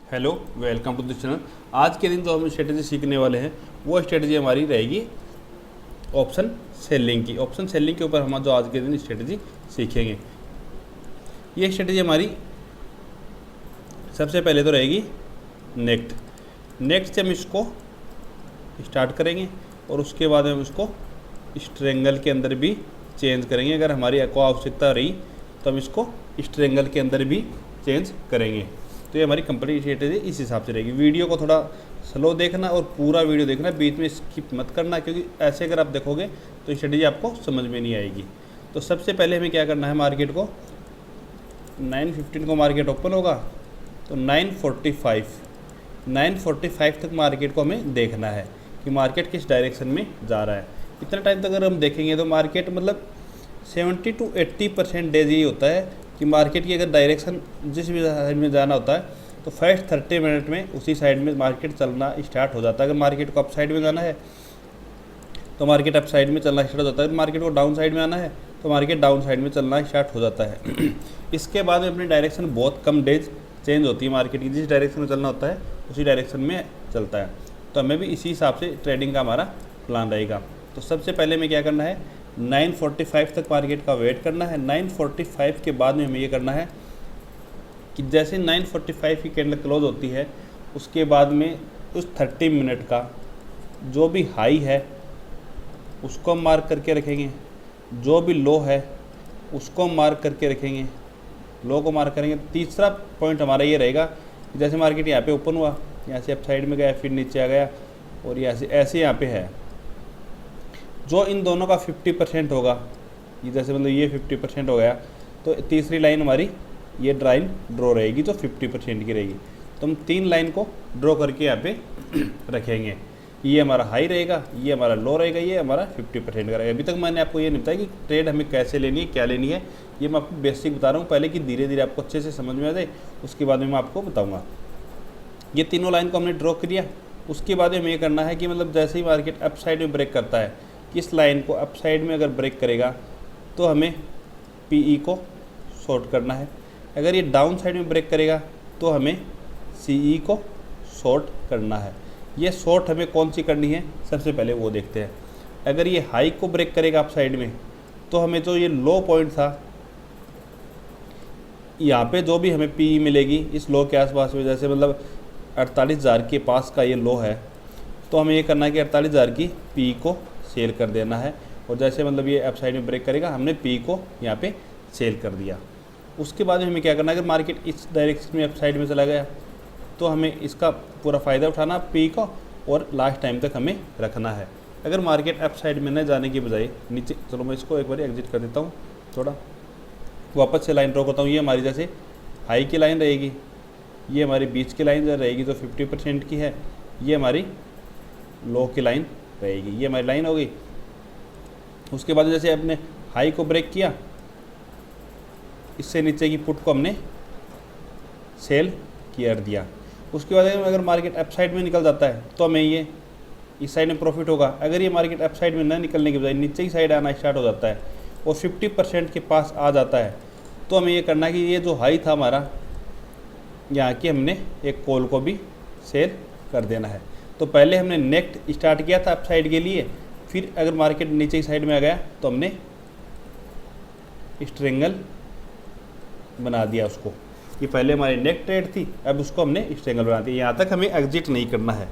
Hello, welcome to this channel. आज के दिन जो हम स्ट्रेटेजी सीखने वाले हैं वो स्ट्रेटेजी हमारी रहेगी ऑप्शन सेलिंग की। ऑप्शन सेलिंग के ऊपर हम जो आज के दिन स्ट्रेटेजी सीखेंगे, ये स्ट्रेटेजी हमारी सबसे पहले तो रहेगी नेक्स्ट से हम इसको स्टार्ट करेंगे और उसके बाद हम इसको स्ट्रेंगल के अंदर भी चेंज करेंगे। अगर हमारी को आवश्यकता रही तो हम इसको स्ट्रेंगल के अंदर भी चेंज करेंगे। तो ये हमारी कंप्लीट स्ट्रेटेजी इस हिसाब से रहेगी। वीडियो को थोड़ा स्लो देखना और पूरा वीडियो देखना, बीच में स्किप मत करना, क्योंकि ऐसे अगर आप देखोगे तो स्ट्रेटेजी आपको समझ में नहीं आएगी। तो सबसे पहले हमें क्या करना है, मार्केट को 9:15 को मार्केट ओपन होगा तो 9:45 तक मार्केट को हमें देखना है कि मार्केट किस डायरेक्शन में जा रहा है। इतना टाइम तक अगर हम देखेंगे तो मार्केट मतलब 70 to 80% डेज यही होता है कि मार्केट की अगर डायरेक्शन जिस भी साइड में जाना होता है तो फर्स्ट 30 मिनट में उसी साइड में मार्केट चलना स्टार्ट हो जाता है। अगर मार्केट को अप साइड में जाना है तो मार्केट अप साइड में चलना स्टार्ट हो जाता है। मार्केट को डाउन साइड में आना है तो मार्केट डाउन साइड में चलना स्टार्ट हो जाता है। इसके बाद में अपनी डायरेक्शन बहुत कम डेज चेंज होती है मार्केट की, जिस डायरेक्शन में चलना होता है उसी डायरेक्शन में चलता है। तो हमें भी इसी हिसाब से ट्रेडिंग का हमारा प्लान रहेगा। तो सबसे पहले हमें क्या करना है, 9:45 तक मार्केट का वेट करना है। 9:45 के बाद में हमें ये करना है कि जैसे 9:45 की कैंडल क्लोज होती है उसके बाद में उस 30 मिनट का जो भी हाई है उसको हम मार्क करके रखेंगे, जो भी लो है उसको हम मार्क करके रखेंगे, लो को मार्क करेंगे। तीसरा पॉइंट हमारा ये रहेगा कि जैसे मार्केट यहाँ पे ओपन हुआ, यहाँ से अप साइड में गया, फिर नीचे आ गया और यहाँ से ऐसे यहाँ पे है, जो इन दोनों का 50% होगा, ये जैसे मतलब ये 50% हो गया तो तीसरी लाइन हमारी ये लाइन ड्रॉ रहेगी जो 50% की रहेगी। तो हम 3 लाइन को ड्रॉ करके यहाँ पे रखेंगे। ये हमारा हाई रहेगा, ये हमारा लो रहेगा, ये हमारा 50% का रहेगा। अभी तक मैंने आपको ये नहीं बताया कि ट्रेड हमें कैसे लेनी है, क्या लेनी है, ये मैं आपको बेसिक बता रहा हूँ पहले कि धीरे धीरे आपको अच्छे से समझ में आ जाए, उसके बाद में मैं आपको बताऊँगा। ये तीनों लाइन को हमने ड्रॉ किया, उसके बाद हमें ये करना है कि मतलब जैसे ही मार्केट अप साइड में ब्रेक करता है, किस लाइन को अप साइड में अगर ब्रेक करेगा तो हमें पीई को शॉर्ट करना है। अगर ये डाउन साइड में ब्रेक करेगा तो हमें सीई को शॉर्ट करना है। ये शॉर्ट हमें कौन सी करनी है, सबसे पहले वो देखते हैं। अगर ये हाई को ब्रेक करेगा अप साइड में तो हमें जो ये लो पॉइंट था, यहाँ पे जो भी हमें पीई मिलेगी इस लो के आसपास में, जैसे मतलब 48,000 के पास का ये लो है, तो हमें ये करना है कि 48,000 की पी को सेल कर देना है। और जैसे मतलब ये अप साइड में ब्रेक करेगा, हमने पी को यहाँ पे सेल कर दिया। उसके बाद हमें क्या करना है, अगर मार्केट इस डायरेक्शन में अप साइड में चला गया तो हमें इसका पूरा फ़ायदा उठाना पी को और लास्ट टाइम तक हमें रखना है। अगर मार्केट अप साइड में न जाने की बजाय नीचे, चलो मैं इसको एक बार एग्जिट कर देता हूँ, थोड़ा वापस से लाइन ड्रॉ करता हूँ। ये हमारी जैसे हाई की लाइन रहेगी, ये हमारी बीच की लाइन रहेगी जो 50% की है, ये हमारी लो की लाइन रहेगी, ये हमारी लाइन हो गई। उसके बाद जैसे अपने हाई को ब्रेक किया, इससे नीचे की पुट को हमने सेल कर दिया। उसके बाद अगर मार्केट अप साइड में निकल जाता है तो हमें ये इस साइड में प्रॉफिट होगा। अगर ये मार्केट अप साइड में ना निकलने के बजाय नीचे की साइड आना स्टार्ट हो जाता है और 50% के पास आ जाता है तो हमें ये करना है कि ये जो हाई था हमारा, यहाँ की हमने एक कॉल को भी सेल कर देना है। तो पहले हमने नेक्स्ट स्टार्ट किया था अप साइड के लिए, फिर अगर मार्केट नीचे की साइड में आ गया तो हमने स्ट्रेंगल बना दिया उसको। ये पहले हमारी नेक ट्रेड थी, अब उसको हमने स्ट्रेंगल बना दिया। यहाँ तक हमें एग्जिट नहीं करना है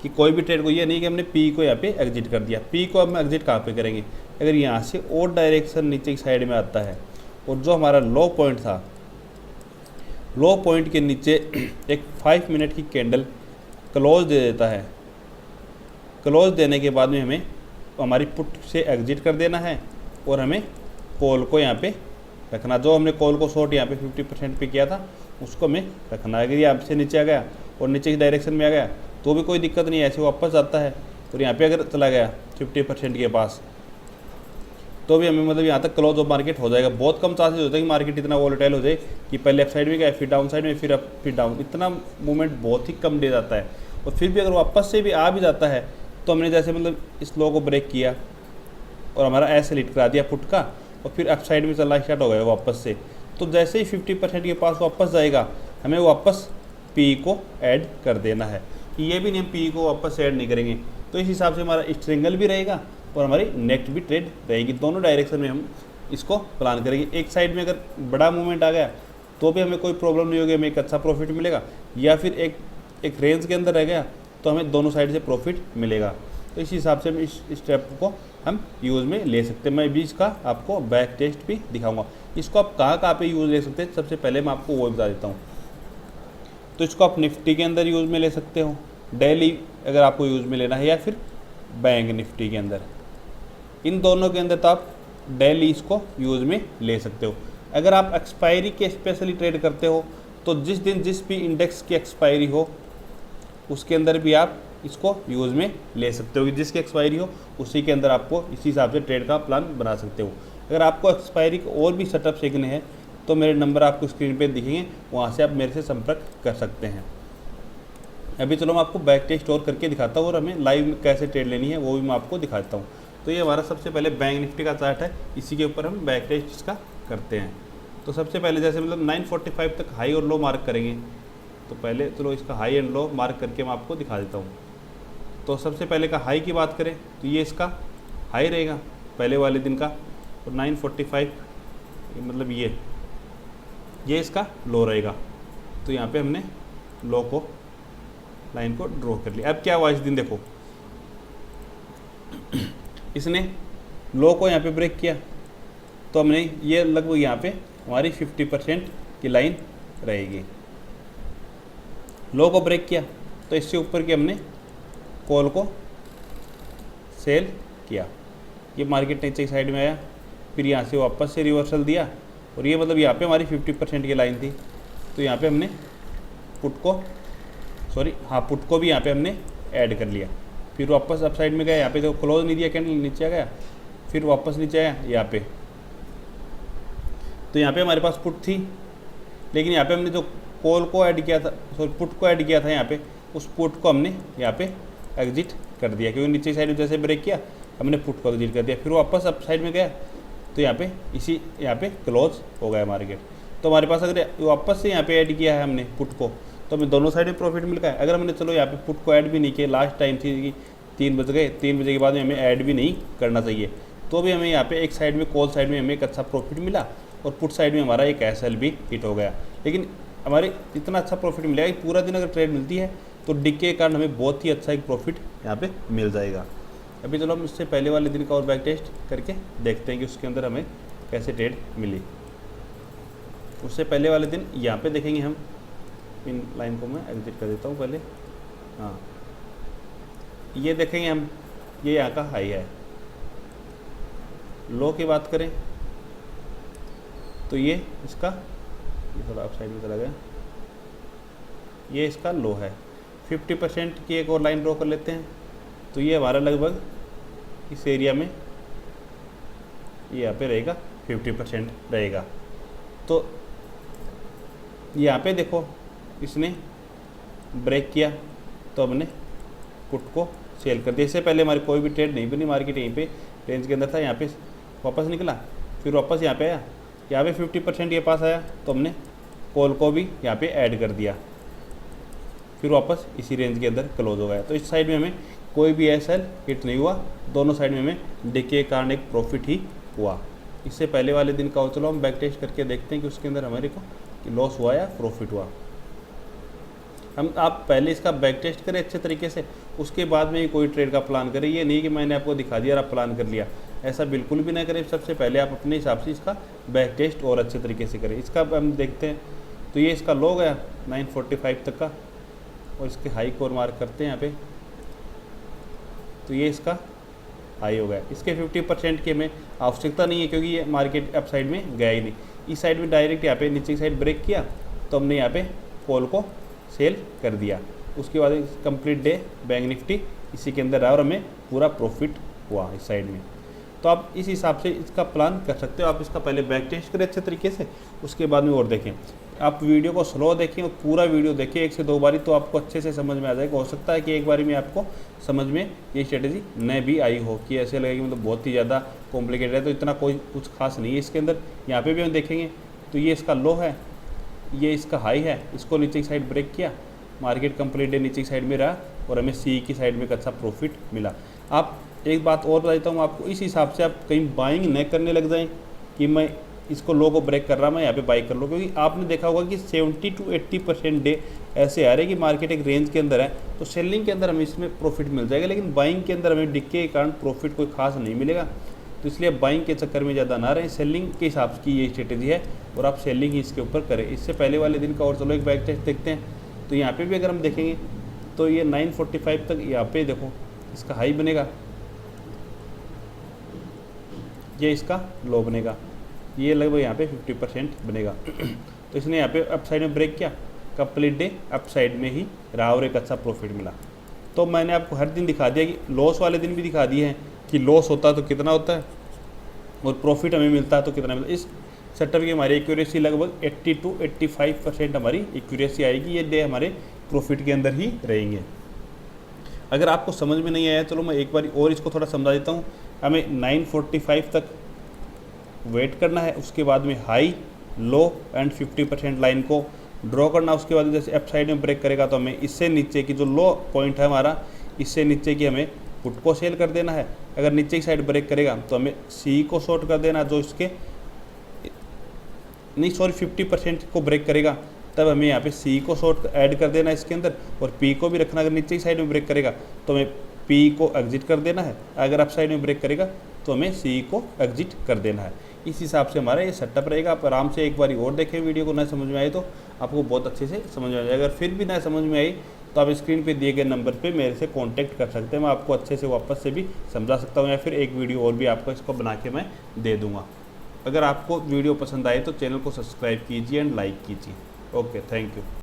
कि कोई भी ट्रेड को, ये नहीं कि हमने पी को यहाँ पे एग्जिट कर दिया। पी को अब हम एग्जिट कहाँ पे करेंगे, अगर यहाँ से और डायरेक्शन नीचे की साइड में आता है और जो हमारा लो पॉइंट था, लो पॉइंट के नीचे एक 5 मिनट की कैंडल क्लोज दे देता है। क्लोज देने के बाद में हमें हमारी पुट से एग्जिट कर देना है और हमें कॉल को यहाँ पे रखना। जो हमने कॉल को शॉर्ट यहाँ पे 50% पे किया था उसको हमें रखना है। अगर ये आपसे नीचे आ गया और नीचे की डायरेक्शन में आ गया तो भी कोई दिक्कत नहीं है, ऐसे वापस आता है और यहाँ पे अगर चला गया 50% के पास तो भी हमें मतलब यहाँ तक क्लोज ऑफ मार्केट हो जाएगा। बहुत कम चांसेस होता है कि मार्केट इतना वोलेटाइल हो जाए कि पहले अप साइड में गया, फिर डाउन साइड में, फिर अप, फिर डाउन। इतना मूवमेंट बहुत ही कम दे जाता है। और फिर भी अगर वापस से भी आ भी जाता है तो हमने जैसे मतलब इस लो को ब्रेक किया और हमारा ऐसे लिट करा दिया पुट का और फिर अप साइड में चलना स्टार्ट हो गया वापस से। तो जैसे ही 50% के पास वापस जाएगा हमें वापस पी को ऐड कर देना है। ये भी नहीं हम पी को वापस ऐड नहीं करेंगे। तो इस हिसाब से हमारा स्ट्रिंगल भी रहेगा और हमारी नेक्स्ट भी ट्रेड रहेगी। दोनों डायरेक्शन में हम इसको प्लान करेंगे। एक साइड में अगर बड़ा मूवमेंट आ गया तो भी हमें कोई प्रॉब्लम नहीं होगी, हमें एक अच्छा प्रॉफिट मिलेगा, या फिर एक रेंज के अंदर रह गया तो हमें दोनों साइड से प्रॉफिट मिलेगा। तो इस हिसाब से हम इस स्टेप को हम यूज़ में ले सकते हैं। मैं भी इसका आपको बैक टेस्ट भी दिखाऊंगा। इसको आप कहाँ पे यूज़ ले सकते हैं, सबसे पहले मैं आपको वो बता देता हूँ। तो इसको आप निफ्टी के अंदर यूज़ में ले सकते हो, डेली अगर आपको यूज़ में लेना है, या फिर बैंक निफ्टी के अंदर। इन दोनों के अंदर तो आप डेली इसको यूज़ में ले सकते हो। अगर आप एक्सपायरी के स्पेशली ट्रेड करते हो तो जिस दिन जिस भी इंडेक्स की एक्सपायरी हो उसके अंदर भी आप इसको यूज़ में ले सकते हो, कि जिसकी एक्सपायरी हो उसी के अंदर आपको इसी हिसाब से ट्रेड का प्लान बना सकते हो। अगर आपको एक्सपायरी के और भी सेटअप सीखने हैं तो मेरे नंबर आपको स्क्रीन पे दिखेंगे, वहाँ से आप मेरे से संपर्क कर सकते हैं। अभी चलो मैं आपको बैक टेस्ट और करके दिखाता हूँ और हमें लाइव में कैसे ट्रेड लेनी है वो भी मैं आपको दिखाता हूँ। तो ये हमारा सबसे पहले बैंक निफ्टी का चार्ट है, इसी के ऊपर हम बैक टेस्ट इसका करते हैं। तो सबसे पहले जैसे मतलब 945 तक हाई और लो मार्क करेंगे। तो पहले चलो इसका हाई एंड लो मार्क करके मैं आपको दिखा देता हूँ। तो सबसे पहले का हाई की बात करें तो ये इसका हाई रहेगा पहले वाले दिन का, और 945 मतलब ये इसका लो रहेगा। तो यहाँ पे हमने लो को लाइन को ड्रॉ कर लिया। अब क्या हुआ इस दिन, देखो इसने लो को यहाँ पे ब्रेक किया तो हमने ये लगभग यहाँ पे हमारी 50% की लाइन रहेगी। लो को ब्रेक किया तो इससे ऊपर की हमने कॉल को सेल किया। ये मार्केट नीचे की साइड में आया, फिर यहाँ से वापस से रिवर्सल दिया, और ये मतलब यहाँ पे हमारी 50% की लाइन थी। तो यहाँ पे हमने पुट को भी यहाँ पे हमने ऐड कर लिया। फिर वापस अप साइड में गया, यहाँ पे तो क्लोज नहीं दिया, कैंडल नीचे आ गया, फिर वापस नीचे आया यहाँ पे। तो यहाँ पे हमारे पास पुट थी, लेकिन यहाँ पे हमने जो कॉल को ऐड किया था, पुट को ऐड किया था यहाँ पे, उस पुट को हमने यहाँ पे एग्जिट कर दिया, क्योंकि नीचे साइड में जैसे ब्रेक किया हमने पुट को एग्जिट कर दिया। फिर वापस अप साइड में गया तो यहाँ पे क्लोज हो गया मार्केट। तो हमारे पास अगर वापस से यहाँ पे ऐड किया है हमने पुट को, तो हमें दोनों साइड में प्रॉफिट मिल गया। अगर हमने चलो यहाँ पे पुट को ऐड भी नहीं किया, लास्ट टाइम थी कि 3 बज गए, 3 बजे के बाद में हमें ऐड भी नहीं करना चाहिए, तो भी हमें यहाँ पे एक साइड में कॉल साइड में हमें एक अच्छा प्रॉफिट मिला, और पुट साइड में हमारा एक SL भी हिट हो गया। लेकिन हमारे इतना अच्छा प्रॉफिट मिलेगा कि पूरा दिन अगर ट्रेड मिलती है तो डिक के कारण हमें बहुत ही अच्छा एक प्रॉफिट यहाँ पे मिल जाएगा। अभी चलो हम इससे पहले वाले दिन का और बैक टेस्ट करके देखते हैं कि उसके अंदर हमें कैसे ट्रेड मिली। उससे पहले वाले दिन यहाँ पे देखेंगे हम, इन लाइन को मैं एग्जिट कर देता हूँ पहले। हाँ, ये देखेंगे हम, ये यहाँ का हाई है। लो की बात करें तो ये इसका, ये थोड़ा अप साइड में चला गया, ये इसका लो है। 50% की एक और लाइन ड्रॉ कर लेते हैं। तो ये हमारा लगभग इस एरिया में ये यहाँ पे रहेगा, 50% रहेगा। तो यहाँ पे देखो इसने ब्रेक किया तो हमने पुट को सेल कर दिया। इससे पहले हमारी कोई भी ट्रेड नहीं बनी, मार्केट यहीं पे रेंज के अंदर था, यहाँ पे वापस निकला, फिर वापस यहाँ पे आया, यहाँ पे 50% के पास आया तो हमने कॉल को भी यहाँ पे ऐड कर दिया, फिर वापस इसी रेंज के अंदर क्लोज हो गया। तो इस साइड में हमें कोई भी SL हिट नहीं हुआ, दोनों साइड में हमें डिके के कारण एक प्रॉफिट ही हुआ। इससे पहले वाले दिन का चलो हम बैक टेस्ट करके देखते हैं कि उसके अंदर हमारे को लॉस हुआ या प्रॉफिट हुआ। आप पहले इसका बैक टेस्ट करें अच्छे तरीके से, उसके बाद में ही कोई ट्रेड का प्लान करें। ये नहीं कि मैंने आपको दिखा दिया और आप प्लान कर लिया, ऐसा बिल्कुल भी ना करें। सबसे पहले आप अपने हिसाब से इसका बैक टेस्ट और अच्छे तरीके से करें। इसका हम देखते हैं, तो ये इसका लो गया 945 तक का, और इसके हाई को मार्क करते हैं यहाँ पे, तो ये इसका हाई हो गया। इसके 50% की हमें आवश्यकता नहीं है, क्योंकि ये मार्केट अप साइड में गया ही नहीं। इस साइड में डायरेक्ट यहाँ पे नीचे की साइड ब्रेक किया तो हमने यहाँ पे कॉल को सेल कर दिया। उसके बाद कंप्लीट डे बैंक निफ्टी इसी के अंदर रहा और हमें पूरा प्रॉफिट हुआ इस साइड में। तो आप इस हिसाब से इसका प्लान कर सकते हो। आप इसका पहले बैक टेस्ट करें अच्छे तरीके से, उसके बाद में और देखें। आप वीडियो को स्लो देखें और पूरा वीडियो देखें 1 से 2 बारी, तो आपको अच्छे से समझ में आ जाएगा। हो सकता है कि एक बारी में आपको समझ में ये स्ट्रेटेजी न भी आई हो, कि ऐसे लगेगी मतलब बहुत ही ज़्यादा कॉम्प्लिकेटेड है, तो इतना कोई कुछ खास नहीं है इसके अंदर। यहाँ पे भी हम देखेंगे तो ये इसका लो है, ये इसका हाई है, इसको नीचे की साइड ब्रेक किया, मार्केट कंप्लीट डे नीचे की साइड में रहा और हमें सी की साइड में एक अच्छा प्रॉफिट मिला। आप एक बात और बताता हूँ आपको, इस हिसाब से आप कहीं बाइंग न करने लग जाएं कि मैं इसको लो को ब्रेक कर रहा, मैं यहाँ पे बाई कर लूँ, क्योंकि आपने देखा होगा कि 70 to 80% डे ऐसे आ रहे कि मार्केट एक रेंज के अंदर है, तो सेलिंग के अंदर हमें इसमें प्रॉफिट मिल जाएगा, लेकिन बाइंग के अंदर हमें डिक्के के कारण प्रॉफिट कोई खास नहीं मिलेगा। तो इसलिए बाइंग के चक्कर में ज़्यादा ना रहें, सेलिंग के हिसाब की ये स्ट्रेटेजी है और आप सेलिंग ही इसके ऊपर करें। इससे पहले वाले दिन का और चलो एक बैक टेस्ट देखते हैं। तो यहाँ पे भी अगर हम देखेंगे तो ये 945 तक यहाँ पे देखो इसका हाई बनेगा, ये इसका लो बनेगा, ये लगभग यहाँ पे 50% बनेगा। तो इसने यहाँ पे अप साइड में ब्रेक किया, कंप्लीट डे अप साइड में ही रहा और एक अच्छा प्रॉफिट मिला। तो मैंने आपको हर दिन दिखा दिया कि लॉस वाले दिन भी दिखा दिए हैं कि लॉस होता है तो कितना होता है और प्रॉफिट हमें मिलता है तो कितना मिलता है। इस सेटअप की हमारी एक्यूरेसी लगभग 80 to 85% हमारी एक्यूरेसी आएगी, ये डे हमारे प्रॉफिट के अंदर ही रहेंगे। अगर आपको समझ में नहीं आया चलो मैं एक बार और इसको थोड़ा समझा देता हूँ। हमें 945 तक वेट करना है, उसके बाद में हाई लो एंड 50% लाइन को ड्रॉ करना। उसके बाद जैसे अप साइड में ब्रेक करेगा तो हमें इससे नीचे की जो लो पॉइंट है हमारा, इससे नीचे की हमें पुट को सेल कर देना है। अगर नीचे की साइड ब्रेक करेगा तो हमें सी को शॉर्ट कर देना, जो इसके 50% को ब्रेक करेगा तब हमें यहाँ पे सी को शॉर्ट ऐड कर देना इसके अंदर, और पी को भी रखना। अगर नीचे की साइड में ब्रेक करेगा तो हमें पी को एग्जिट कर देना है, अगर अप साइड में ब्रेक करेगा तो हमें सी को एग्जिट कर देना है। इस हिसाब से हमारा ये सेटअप रहेगा। आप आराम से एक बार और देखें, वीडियो को ना समझ में आए तो आपको बहुत अच्छे से समझ में आ जाएगा। अगर फिर भी ना समझ में आई तो आप स्क्रीन पे दिए गए नंबर पे मेरे से कांटेक्ट कर सकते हैं, मैं आपको अच्छे से वापस से भी समझा सकता हूँ, या फिर एक वीडियो और भी आपको इसको बना के मैं दे दूँगा। अगर आपको वीडियो पसंद आए तो चैनल को सब्सक्राइब कीजिए एंड लाइक कीजिए। Okay, thank you.